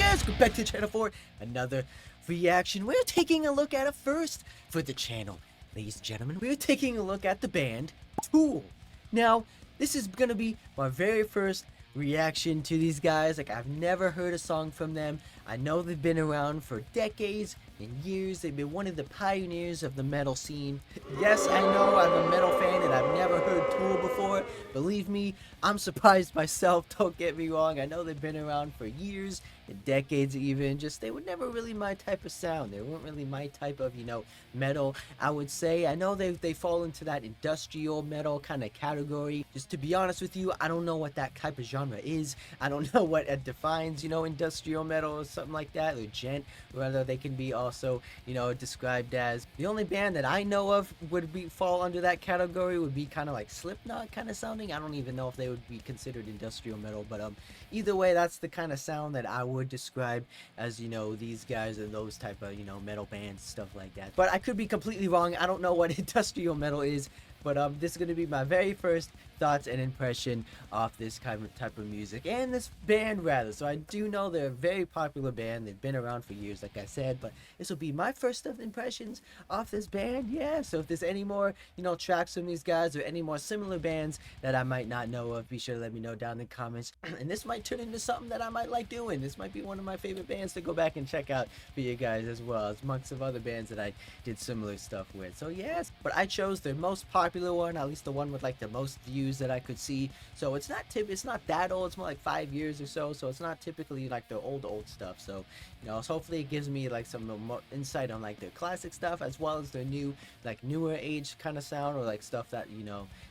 yes, go back to the channel for another reaction. We're taking a look at it first for the channel. Ladies and gentlemen, we're taking a look at the band Tool. Now, this is gonna be my very first reaction to these guys. Like, I've never heard a song from them. I know they've been around for decades and years. They've been one of the pioneers of the metal scene. Yes, I know I'm a metal fan and I've never heard Tool before. Believe me, I'm surprised myself, don't get me wrong. I know they've been around for years and decades even. Just, they were never really my type of sound. They weren't really my type of, metal, I would say. I know they fall into that industrial metal kind of category. Just to be honest with you, I don't know what that type of genre is. I don't know what it defines, industrial metal or something like that, or gent, whether they can be also, described as. The only band that I know of would fall under that category would be kind of like Slipknot kind of sounding. I don't even know if they would be considered industrial metal, but either way, that's the kind of sound that I would describe as, these guys are those type of, metal bands, stuff like that. But I could be completely wrong. I don't know what industrial metal is, but this is going to be my very first thoughts and impression of this kind of type of music and this band rather. So I do know they're a very popular band. They've been around for years, like I said, but this will be my first impressions of this band. Yeah, so if there's any more tracks from these guys or any more similar bands that I might not know of, be sure to let me know down in the comments. And this might turn into something that I might like doing. This might be one of my favorite bands to go back and check out for you guys, as well as amongst of other bands that I did similar stuff with. So yes, but I chose their most popular one, at least the one with like the most views that I could see. So it's not that old. It's more like 5 years or so. So it's not typically like the old stuff. So so hopefully it gives me like some more insight on like their classic stuff, as well as their newer age kind of sound, or like stuff that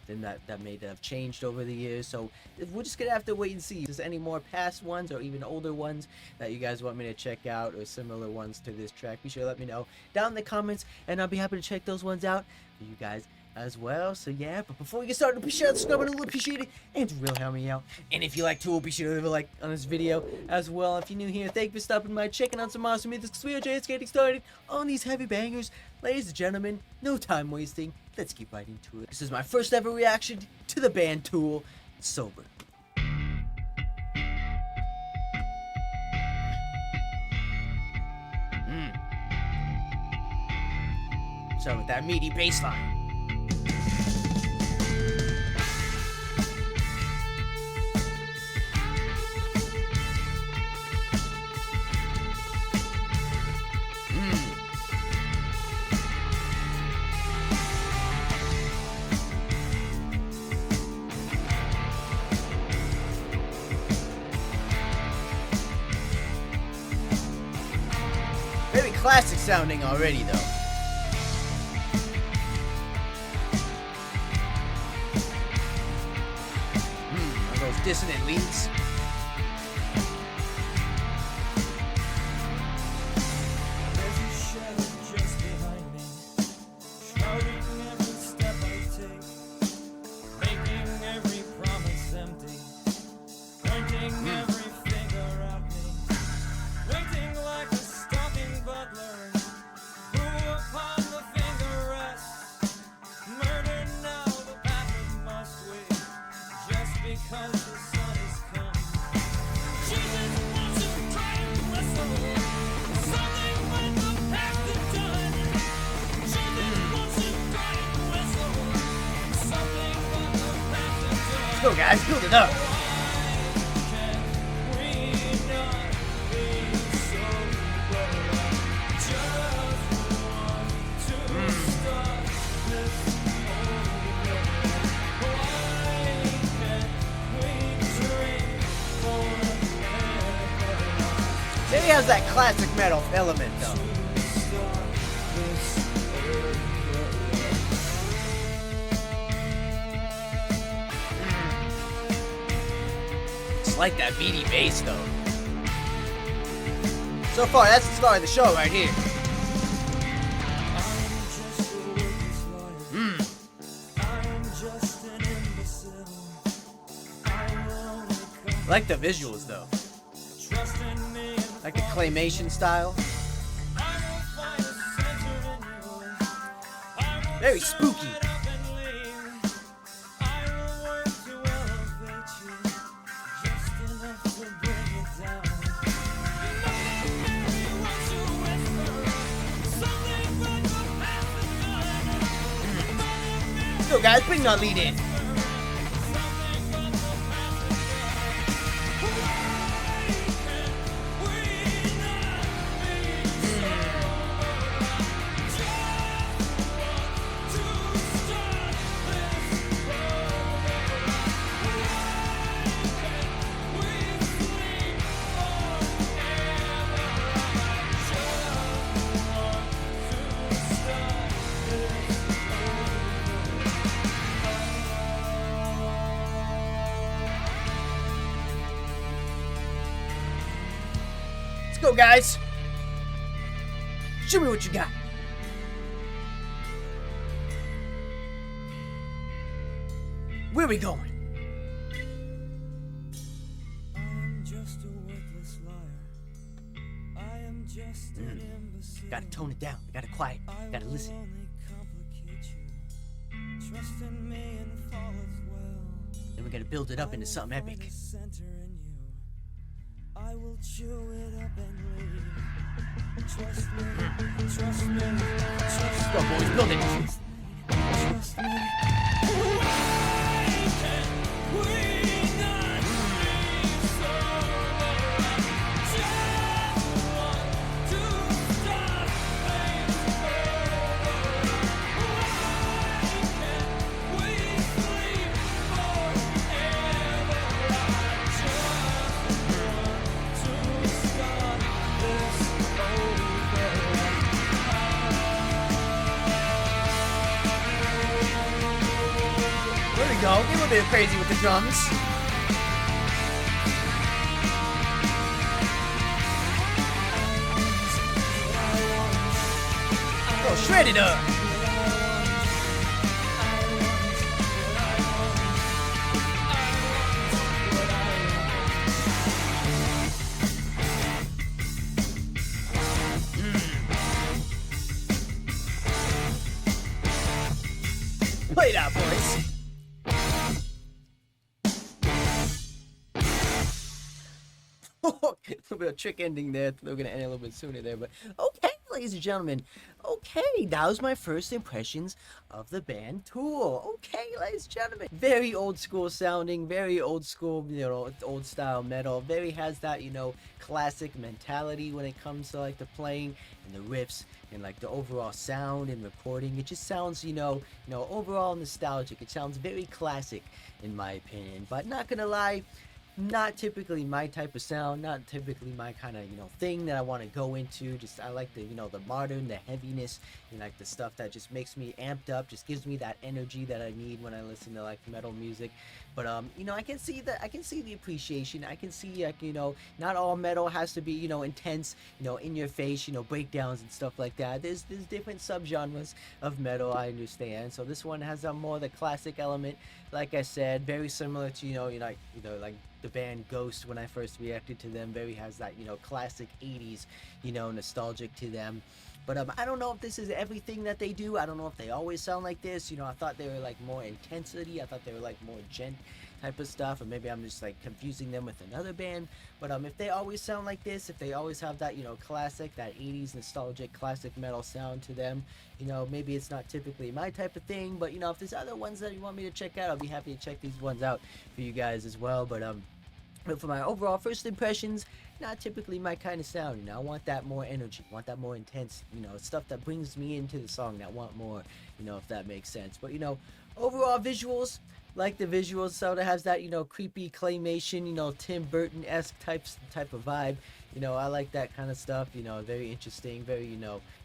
then that may have changed over the years. So we're just gonna have to wait and see if there's any more past ones or even older ones that you guys want me to check out, or similar ones to this track. Be sure to let me know down in the comments, and I'll be happy to check those ones out for you guys as well. So yeah, but before we get started, be sure to subscribe, I really appreciate it, and to really help me out. And if you like Tool, be sure to leave a like on this video as well. If you're new here, thank you for stopping by, checking out some awesome music, because we are just getting started on these heavy bangers. Ladies and gentlemen, no time wasting, let's keep right into it. This is my first ever reaction to the band Tool, Sober. So with that meaty bass line. Very classic sounding already, though. Are those dissonant leads? There's a shadow just behind me, shrouding every step I take, making every promise empty, pointing every finger at me, waiting like a stalking butler, who upon the finger rests, murder now the path must wait, just because the sun is come. Jesus wants to try and wrestle, something with the past is done. Jesus wants to try and wrestle, something with the past is done. Let's go, guys, build it up. It has that classic metal element, though. It's like that meaty bass, though. So far, that's the start of the show right here. I like the visuals, though. Like the claymation style. Very spooky. guys, bring that lead in. Let's go, guys. Show me what you got. Where we going? I am just a worthless liar. I am just an imbecile. Gotta tone it down. Gotta quiet. Gotta listen. I will only complicate you. Trust in me and fall as well. Then we gotta build it up into something Find epic. the center in you. I will chew it up and leave. Trust me, trust me, trust Let's go, boys. Build it. trust me. Why can we not be sober? Just want to start things over. Why can't we sleep forever? I just want to start this over. There we go. Get a little bit crazy with the drums. Go shred it up. Play it out, boys. A little bit of trick ending there. We're gonna end a little bit sooner there, but okay, ladies and gentlemen. Okay, that was my first impressions of the band Tool. Okay, ladies and gentlemen, very old school sounding, very old school, old style metal. Very has that, classic mentality when it comes to like the playing and the riffs and like the overall sound and recording. It just sounds, overall nostalgic. It sounds very classic in my opinion. But not gonna lie, not typically my type of sound, not typically my kind of thing that I want to go into. Just I like the the modern, the heaviness, and like the stuff that just makes me amped up, just gives me that energy that I need when I listen to like metal music. But I can see the appreciation. I can see like not all metal has to be intense, in your face, breakdowns and stuff like that. There's different subgenres of metal, I understand. So this one has a more the classic element, like I said, very similar to like the band Ghost when I first reacted to them. Very has that classic 80s nostalgic to them. But I don't know if this is everything that they do. I don't know if they always sound like this. I thought they were like more intensity. I thought they were like more gent type of stuff, or maybe I'm just like confusing them with another band. But if they always sound like this, if they always have that classic, that 80s nostalgic classic metal sound to them, maybe it's not typically my type of thing. But if there's other ones that you want me to check out, I'll be happy to check these ones out for you guys as well. But for my overall first impressions, not typically my kind of sound. I want that more energy, want that more intense, stuff that brings me into the song, that want more, if that makes sense. But overall visuals, like the visuals, sort of has that creepy claymation, Tim Burton-esque type of vibe. I like that kind of stuff. Very interesting, very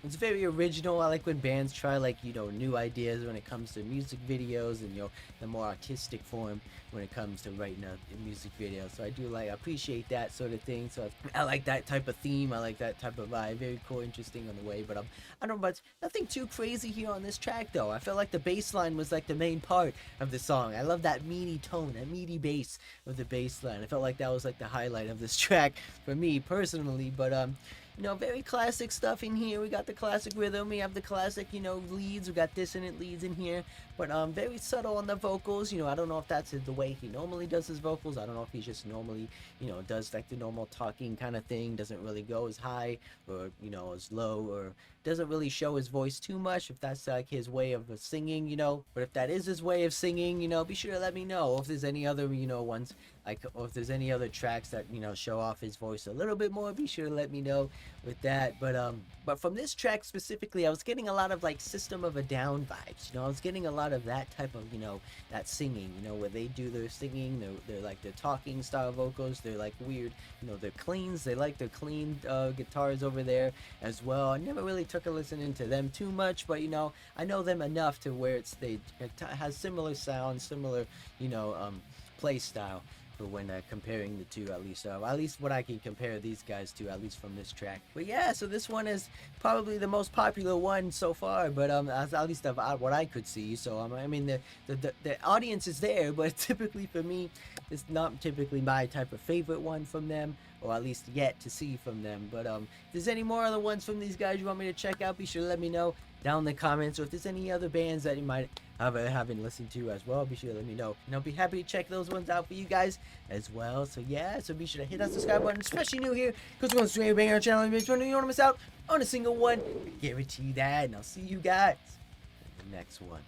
it's very original. I like when bands try like new ideas when it comes to music videos and the more artistic form when it comes to writing a music video. So I do appreciate that sort of thing. So I like that type of theme. I like that type of vibe. Very cool, interesting on the way. But I don't know, but nothing too crazy here on this track though. I felt like the bass line was like the main part of the song. I love that meaty tone, that meaty bass of the bass line. I felt like that was like the highlight of this track for me personally. But very classic stuff in here. We got the classic rhythm. We have the classic, leads. We got dissonant leads in here. but very subtle on the vocals. I don't know if that's the way he normally does his vocals. I don't know if he just normally, does like the normal talking kind of thing, doesn't really go as high or as low, or doesn't really show his voice too much, if that's like his way of singing. But if that is his way of singing, be sure to let me know. If there's any other ones, like, or if there's any other tracks that show off his voice a little bit more, be sure to let me know with that. But from this track specifically, I was getting a lot of like System of a Down vibes. I was getting a lot of that type of that singing, where they do their singing, they're like their talking style vocals, they're like weird, they're cleans, they like their clean guitars over there as well. I never really took a listen into them too much, but I know them enough to where it has similar sound, similar play style for when comparing the two, at least what I can compare these guys to, at least from this track. But yeah, so this one is probably the most popular one so far, but at least of what I could see. So I mean the audience is there, but typically for me, it's not typically my type of favorite one from them, or at least yet to see from them. But if there's any more other ones from these guys you want me to check out, be sure to let me know down in the comments. Or if there's any other bands that you might haven't listened to as well, be sure to let me know, and I'll be happy to check those ones out for you guys as well. So yeah, so be sure to hit that subscribe button, especially new here, because we're going to stream bang our channel, and you don't want to miss out on a single one. I guarantee you that, and I'll see you guys in the next one.